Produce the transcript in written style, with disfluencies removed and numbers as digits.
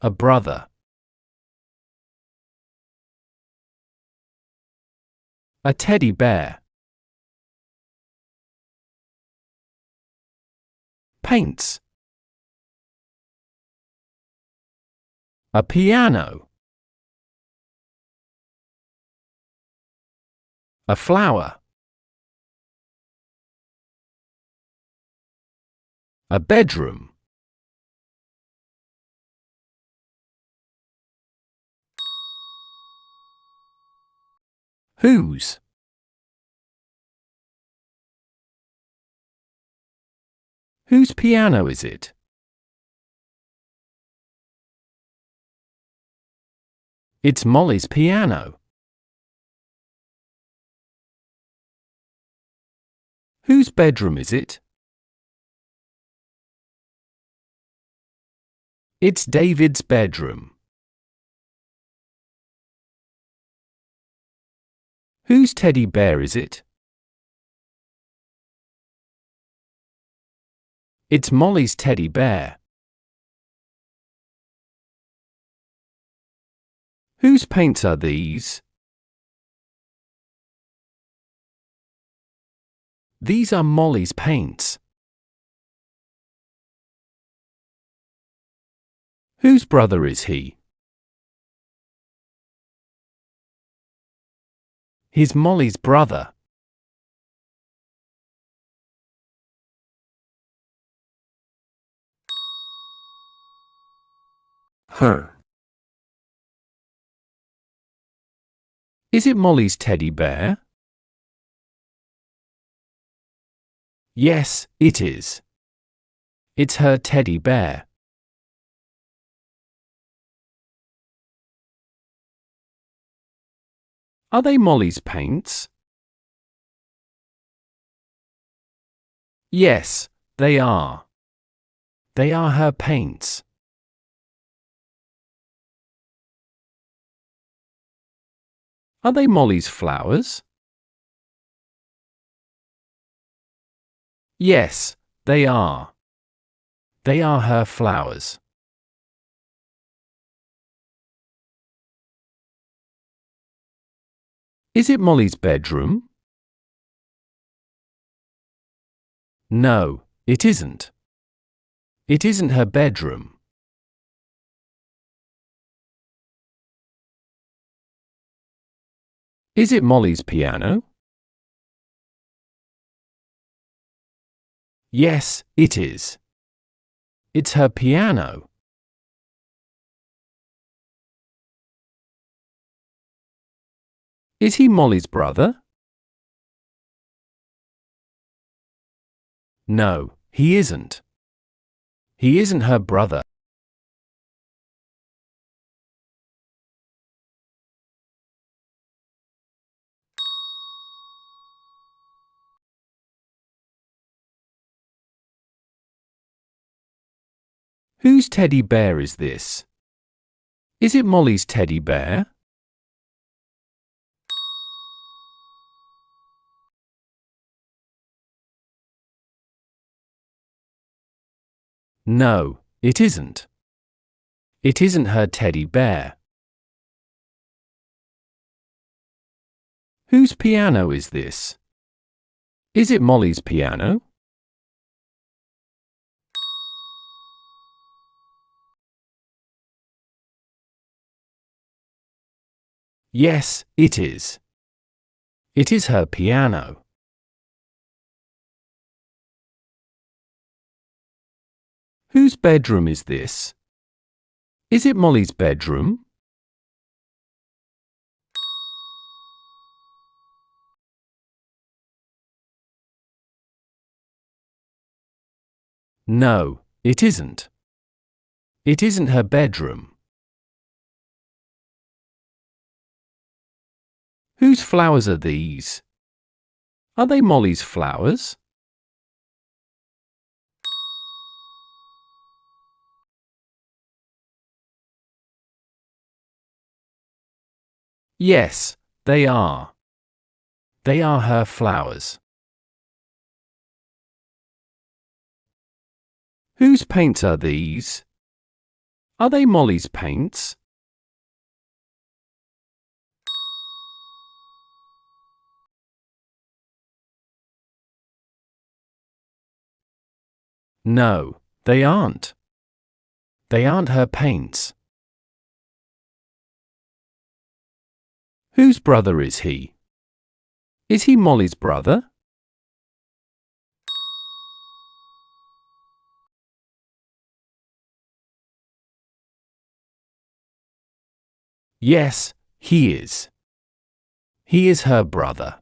a brother. A teddy bear. Paints. A piano. A flower. A bedroom. Whose? Whose piano is it? It's Molly's piano. Whose bedroom is it? It's David's bedroom. Whose teddy bear is it? It's Molly's teddy bear. Whose paints are these? These are Molly's paints. Whose brother is he? He's Molly's brother. Her. Is it Molly's teddy bear? Yes, it is. It's her teddy bear. Are they Molly's paints? Yes, they are. They are her paints. Are they Molly's flowers? Yes, they are. They are her flowers. Is it Molly's bedroom? No, it isn't. It isn't her bedroom. Is it Molly's piano? Yes, it is. It's her piano. Is he Molly's brother? No, he isn't. He isn't her brother. Whose teddy bear is this? Is it Molly's teddy bear? No, it isn't. It isn't her teddy bear. Whose piano is this? Is it Molly's piano? Yes, it is. It is her piano. Whose bedroom is this? Is it Molly's bedroom? No, it isn't. It isn't her bedroom. Whose flowers are these? Are they Molly's flowers? Yes, they are. They are her flowers. Whose paints are these? Are they Molly's paints? No, they aren't. They aren't her paints. Whose brother is he? Is he Molly's brother? Yes, he is. He is her brother.